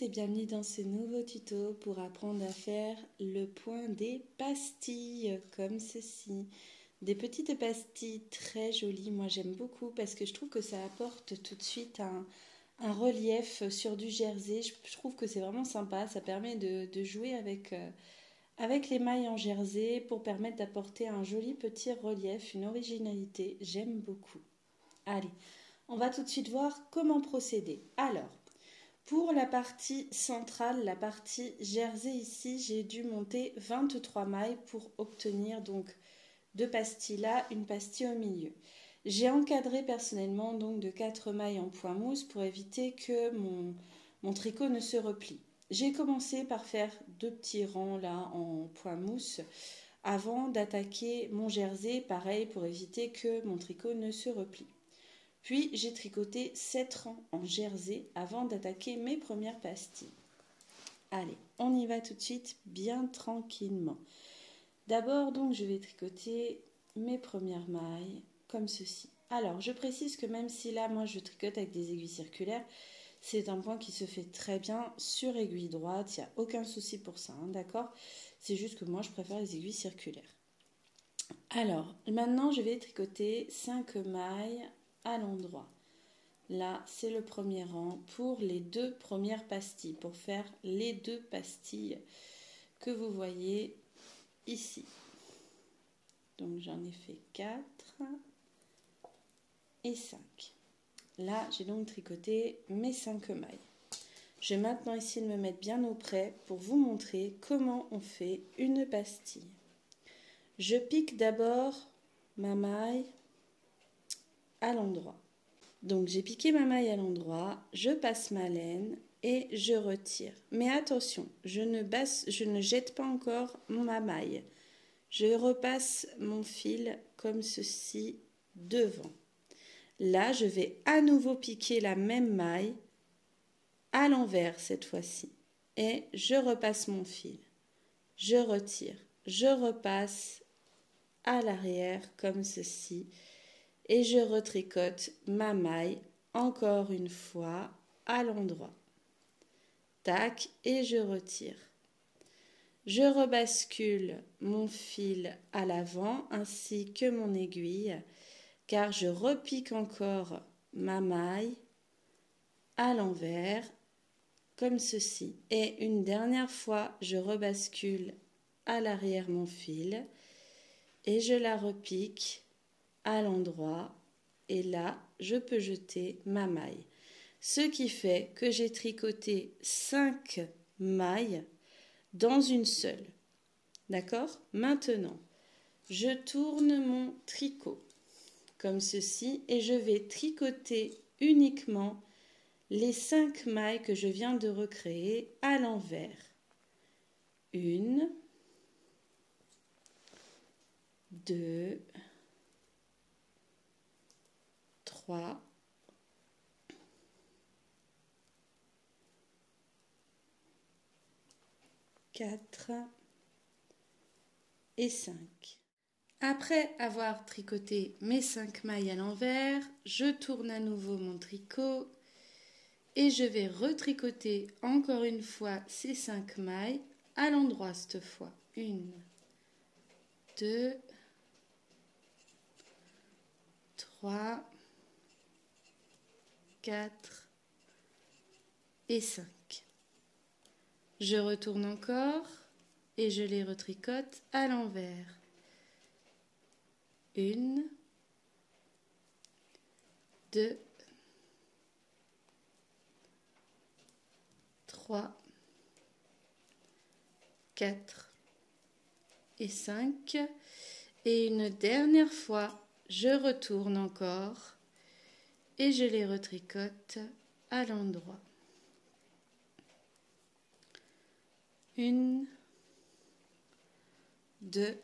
et bienvenue dans ce nouveau tuto pour apprendre à faire le point des pastilles comme ceci. Des petites pastilles très jolies, moi j'aime beaucoup parce que je trouve que ça apporte tout de suite un relief sur du jersey. Je trouve que c'est vraiment sympa, ça permet de jouer avec les mailles en jersey pour permettre d'apporter un joli petit relief, une originalité, j'aime beaucoup. Allez, on va tout de suite voir comment procéder. Alors, pour la partie centrale, la partie jersey ici, j'ai dû monter 23 mailles pour obtenir donc deux pastilles là, une pastille au milieu. J'ai encadré personnellement donc de 4 mailles en point mousse pour éviter que mon tricot ne se replie. J'ai commencé par faire 2 petits rangs là en point mousse avant d'attaquer mon jersey, pareil pour éviter que mon tricot ne se replie. Puis j'ai tricoté 7 rangs en jersey avant d'attaquer mes premières pastilles. Allez, on y va tout de suite bien tranquillement. D'abord donc je vais tricoter mes premières mailles comme ceci. Alors je précise que même si là moi je tricote avec des aiguilles circulaires, c'est un point qui se fait très bien sur aiguille droite, il n'y a aucun souci pour ça, hein, d'accord? C'est juste que moi je préfère les aiguilles circulaires. Alors maintenant je vais tricoter 5 mailles à l'endroit. Là, c'est le premier rang pour les 2 premières pastilles, pour faire les 2 pastilles que vous voyez ici. Donc, j'en ai fait 4 et 5. Là, j'ai donc tricoté mes 5 mailles. Je vais maintenant essayer de me mettre bien auprès pour vous montrer comment on fait une pastille. Je pique d'abord ma maille à l'endroit. Donc j'ai piqué ma maille à l'endroit, je passe ma laine et je retire. Mais attention, je ne jette pas encore ma maille. Je repasse mon fil comme ceci devant. Là, je vais à nouveau piquer la même maille à l'envers cette fois-ci. Et je repasse mon fil. Je retire. Je repasse à l'arrière comme ceci. Et je retricote ma maille encore une fois à l'endroit. Tac, et je retire. Je rebascule mon fil à l'avant ainsi que mon aiguille, car je repique encore ma maille à l'envers, comme ceci. Et une dernière fois, je rebascule à l'arrière mon fil et je la repique à l'endroit et là je peux jeter ma maille, ce qui fait que j'ai tricoté 5 mailles dans une seule. D'accord? Maintenant je tourne mon tricot comme ceci et je vais tricoter uniquement les 5 mailles que je viens de recréer à l'envers. 1, 2, 3, 4 et 5. Après avoir tricoté mes 5 mailles à l'envers, je tourne à nouveau mon tricot et je vais retricoter encore une fois ces 5 mailles à l'endroit cette fois. 1, 2, 3, 4 et 5. Je retourne encore et je les retricote à l'envers. 1, 2, 3, 4 et 5. Et une dernière fois, je retourne encore et je les retricote à l'endroit. 1, 2,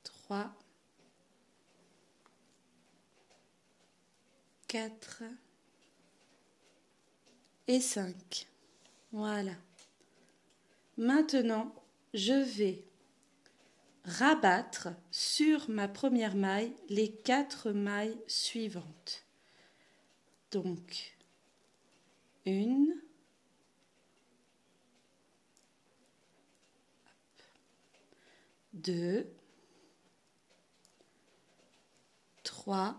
3, 4 et 5. Voilà. Maintenant, je vais rabattre sur ma première maille les 4 mailles suivantes. Donc, 1, 2, 3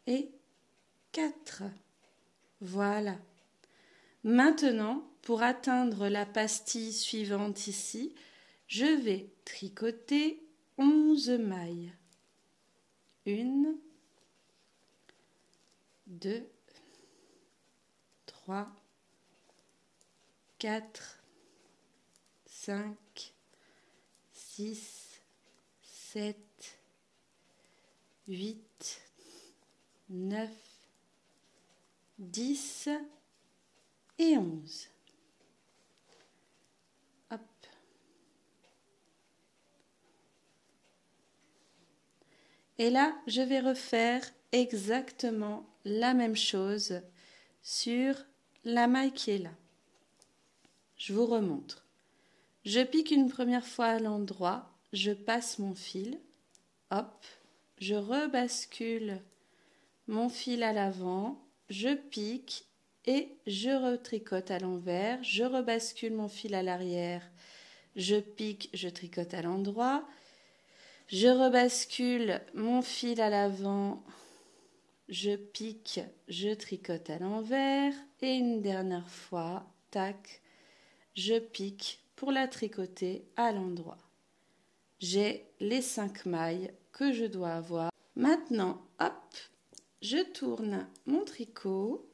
et 4. Voilà. Maintenant, pour atteindre la pastille suivante ici, je vais tricoter 11 mailles. 1, 2, 3, 4, 5, 6, 7, 8, 9, 10 et 11. Hop. Et là, je vais refaire exactement la même chose sur la maille qui est là. Je vous remontre. Je pique une première fois à l'endroit, je passe mon fil, hop, je rebascule mon fil à l'avant, je pique et je retricote à l'envers, je rebascule mon fil à l'arrière, je pique, je tricote à l'endroit, je rebascule mon fil à l'avant, je pique, je tricote à l'envers et une dernière fois, tac, je pique pour la tricoter à l'endroit. J'ai les 5 mailles que je dois avoir. Maintenant, hop, je tourne mon tricot,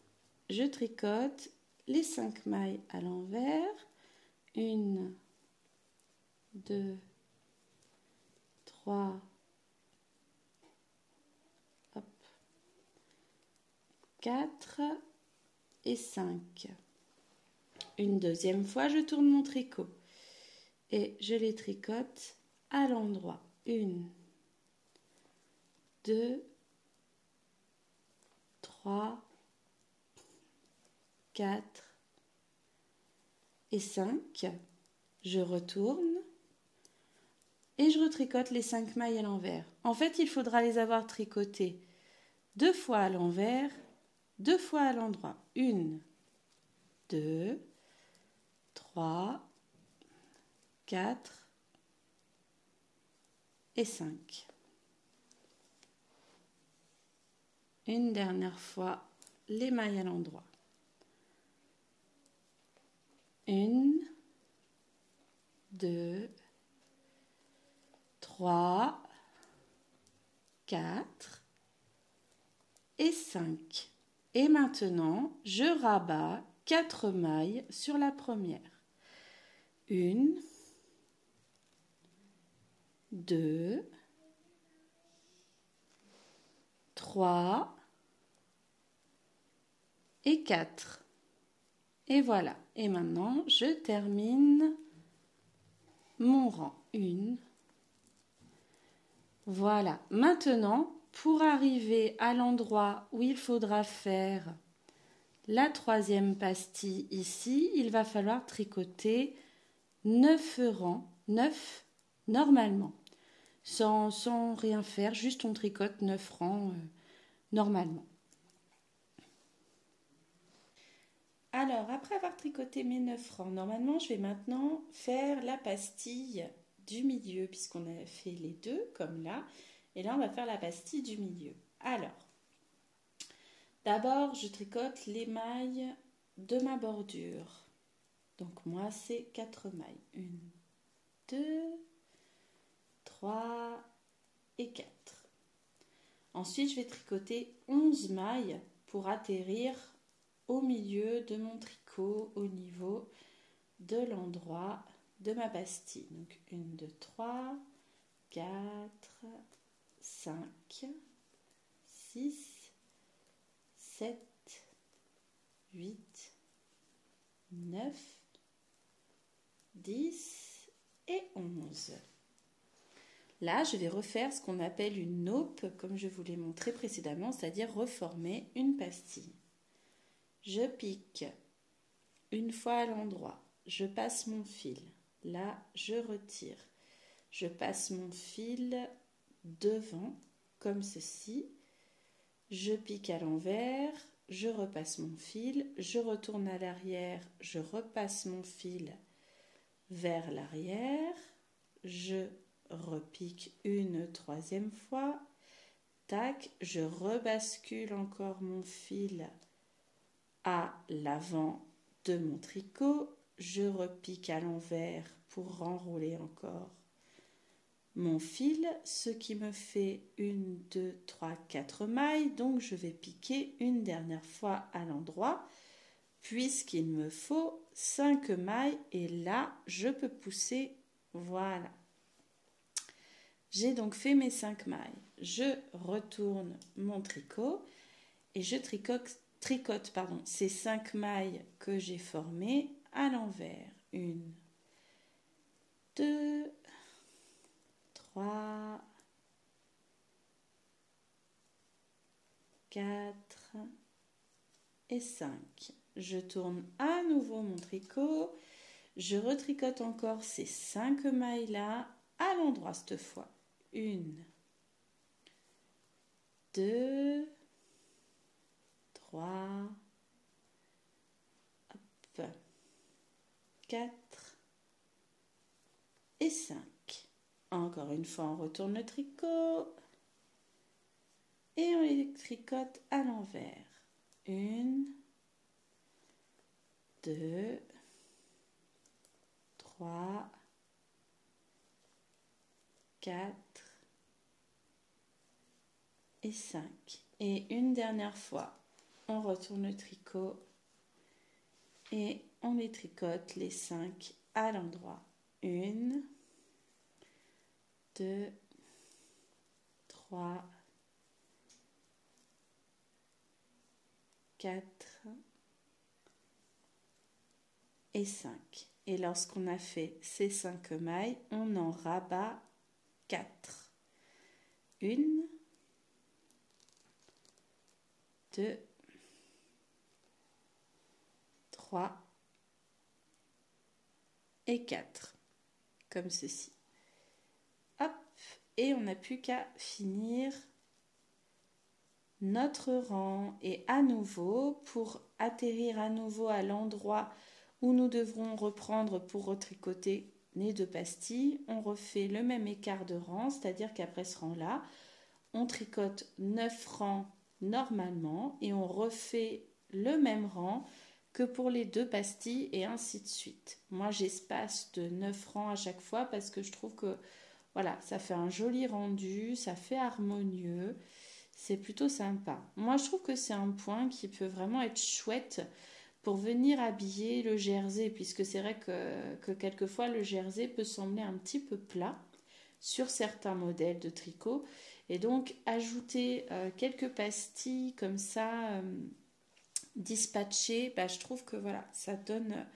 je tricote les 5 mailles à l'envers. 1, 2, 3, hop, 4 et 5. Une deuxième fois, je tourne mon tricot et je les tricote à l'endroit. 1, 2, 3, 4 et 5. Je retourne et je retricote les 5 mailles à l'envers. En fait, il faudra les avoir tricotées 2 fois à l'envers, 2 fois à l'endroit. 1, 2, 3, 4 et 5. Une dernière fois, les mailles à l'endroit. 1, 2, 3, 4 et 5. Et maintenant, je rabats 4 mailles sur la première. 1, 2, 3 et 4. Et voilà. Et maintenant, je termine mon rang. 1. Voilà. Maintenant, pour arriver à l'endroit où il faudra faire la troisième pastille ici, il va falloir tricoter 9 rangs, 9 normalement, sans rien faire, juste on tricote 9 rangs normalement. Alors, après avoir tricoté mes 9 rangs, normalement, je vais maintenant faire la pastille du milieu, puisqu'on a fait les deux, comme là. Et là, on va faire la pastille du milieu. Alors, d'abord, je tricote les mailles de ma bordure. Donc, moi, c'est 4 mailles. 1, 2, 3 et 4. Ensuite, je vais tricoter 11 mailles pour atterrir au milieu de mon tricot, au niveau de l'endroit de ma pastille. Donc 1, 2, 3, 4, 5, 6, 7, 8, 9, 10 et 11. Là, je vais refaire ce qu'on appelle une naupe, comme je vous l'ai montré précédemment, c'est-à-dire reformer une pastille. Je pique une fois à l'endroit, je passe mon fil, là je retire, je passe mon fil devant comme ceci, je pique à l'envers, je repasse mon fil, je retourne à l'arrière, je repasse mon fil vers l'arrière, je repique une troisième fois, tac, je rebascule encore mon fil à l'avant de mon tricot, je repique à l'envers pour renrouler encore mon fil, ce qui me fait 1, 2, 3, 4 mailles, donc je vais piquer une dernière fois à l'endroit, puisqu'il me faut 5 mailles, et là, je peux pousser, voilà. J'ai donc fait mes 5 mailles. Je retourne mon tricot, et je tricote ces 5 mailles que j'ai formées à l'envers. 1, 2, 3, 4 et 5. Je tourne à nouveau mon tricot. Je retricote encore ces 5 mailles-là à l'endroit cette fois. 1, 2, 3, 4 et 5. Encore une fois, on retourne le tricot et on les tricote à l'envers. 1, 2, 3, 4 et 5. Et une dernière fois, on retourne le tricot et on les tricote les 5 à l'endroit. 1, 2, 3, 4 et 5. Et lorsqu'on a fait ces 5 mailles, on en rabat 4. 1, 2, 3 et 4. Comme ceci. Hop, et on n'a plus qu'à finir notre rang. Et à nouveau, pour atterrir à nouveau à l'endroit où nous devrons reprendre pour retricoter les 2 pastilles, on refait le même écart de rang, c'est-à-dire qu'après ce rang-là, on tricote 9 rangs normalement et on refait le même rang que pour les 2 pastilles et ainsi de suite. Moi, j'espace de 9 rangs à chaque fois parce que je trouve que voilà, ça fait un joli rendu, ça fait harmonieux, c'est plutôt sympa. Moi, je trouve que c'est un point qui peut vraiment être chouette pour venir habiller le jersey, puisque c'est vrai que quelquefois le jersey peut sembler un petit peu plat sur certains modèles de tricot. Et donc, ajouter quelques pastilles comme ça, dispatchées, je trouve que voilà, ça donne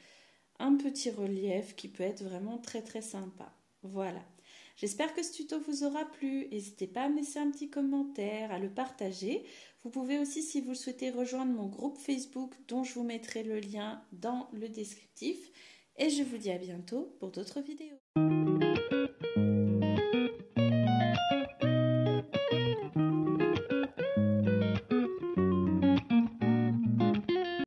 un petit relief qui peut être vraiment très très sympa. Voilà. J'espère que ce tuto vous aura plu. N'hésitez pas à me laisser un petit commentaire, à le partager. Vous pouvez aussi, si vous le souhaitez, rejoindre mon groupe Facebook dont je vous mettrai le lien dans le descriptif. Et je vous dis à bientôt pour d'autres vidéos.